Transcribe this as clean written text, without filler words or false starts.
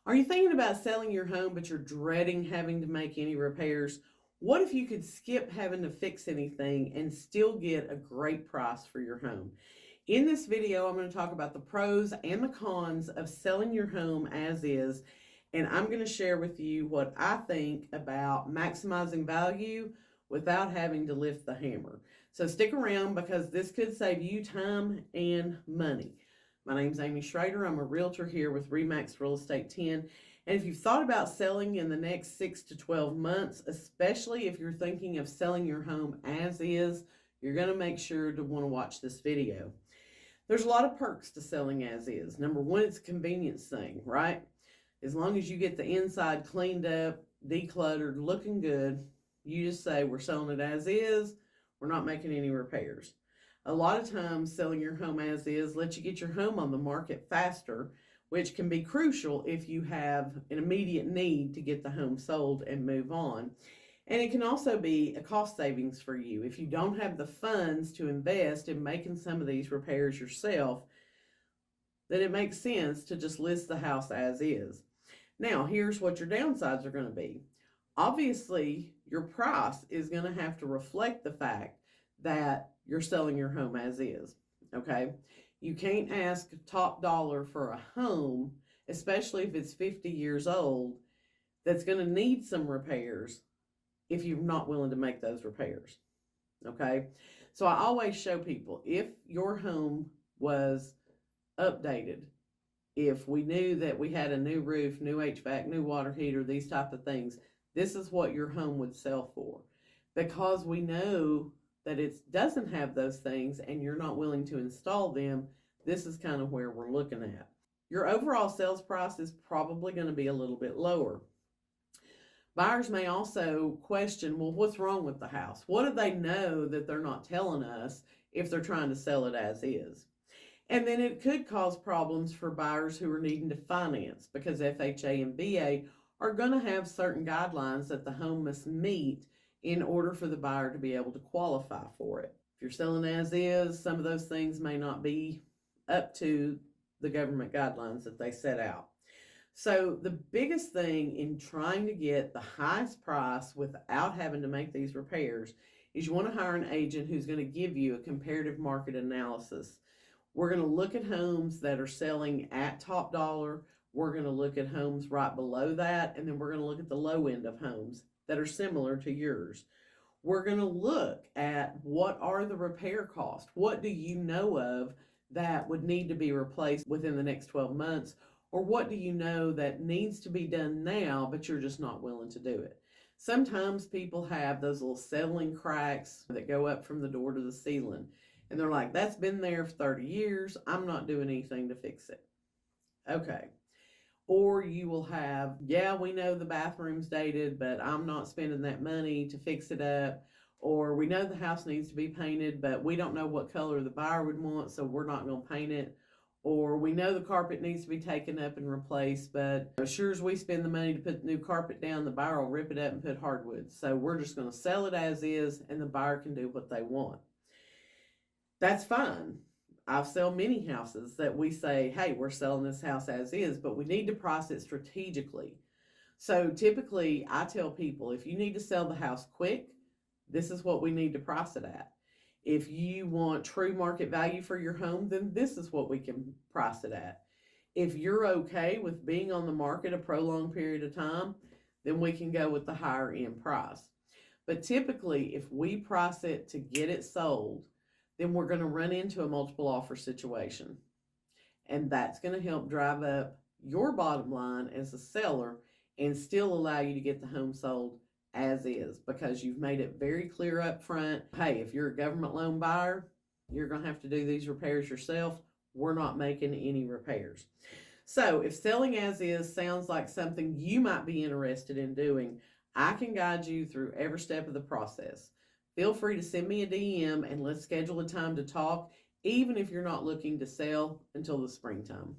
Are you thinking about selling your home, but you're dreading having to make any repairs? What if you could skip having to fix anything and still get a great price for your home? In this video, I'm going to talk about the pros and the cons of selling your home as is, and I'm going to share with you what I think about maximizing value without having to lift the hammer. So stick around because this could save you time and money. My name's Amy Schrader. I'm a realtor here with RE/MAX Real Estate 10. And if you've thought about selling in the next 6 to 12 months, especially if you're thinking of selling your home as is, you're going to make sure to want to watch this video. There's a lot of perks to selling as is. Number one, it's a convenience thing, right? As long as you get the inside cleaned up, decluttered, looking good, you just say, we're selling it as is, we're not making any repairs. A lot of times selling your home as is lets you get your home on the market faster, which can be crucial if you have an immediate need to get the home sold and move on. And it can also be a cost savings for you. If you don't have the funds to invest in making some of these repairs yourself, then it makes sense to just list the house as is. Now, here's what your downsides are going to be. Obviously, your price is going to have to reflect the fact that you're selling your home as is, okay? You can't ask top dollar for a home, especially if it's 50 years old, that's going to need some repairs if you're not willing to make those repairs, okay? So I always show people, if your home was updated, if we knew that we had a new roof, new HVAC, new water heater, these type of things, this is what your home would sell for. Because we know that it doesn't have those things and you're not willing to install them, this is kind of where we're looking at. Your overall sales price is probably going to be a little bit lower. Buyers may also question, well, what's wrong with the house? What do they know that they're not telling us if they're trying to sell it as is? And then it could cause problems for buyers who are needing to finance, because FHA and VA are going to have certain guidelines that the home must meet in order for the buyer to be able to qualify for it. If you're selling as is, some of those things may not be up to the government guidelines that they set out. So the biggest thing in trying to get the highest price without having to make these repairs is you want to hire an agent who's going to give you a comparative market analysis. We're going to look at homes that are selling at top dollar. We're going to look at homes right below that, and then we're going to look at the low end of homes that are similar to yours. We're going to look at what are the repair costs. What do you know of that would need to be replaced within the next 12 months? Or what do you know that needs to be done now, but you're just not willing to do it? Sometimes people have those little settling cracks that go up from the door to the ceiling. And they're like, that's been there for 30 years. I'm not doing anything to fix it. Okay. Or you will have, yeah, we know the bathroom's dated, but I'm not spending that money to fix it up. Or we know the house needs to be painted, but we don't know what color the buyer would want, so we're not going to paint it. Or we know the carpet needs to be taken up and replaced, but as sure as we spend the money to put the new carpet down, the buyer will rip it up and put hardwood. So we're just going to sell it as is, and the buyer can do what they want. That's fine. I've sold many houses that we say, hey, we're selling this house as is, but we need to price it strategically. So typically I tell people, if you need to sell the house quick, this is what we need to price it at. If you want true market value for your home, then this is what we can price it at. If you're okay with being on the market a prolonged period of time, then we can go with the higher end price. But typically, if we price it to get it sold, then we're going to run into a multiple offer situation. And that's going to help drive up your bottom line as a seller and still allow you to get the home sold as is, because you've made it very clear up front, hey, if you're a government loan buyer, you're going to have to do these repairs yourself. We're not making any repairs. So if selling as is sounds like something you might be interested in doing, I can guide you through every step of the process. Feel free to send me a DM and let's schedule a time to talk, even if you're not looking to sell until the springtime.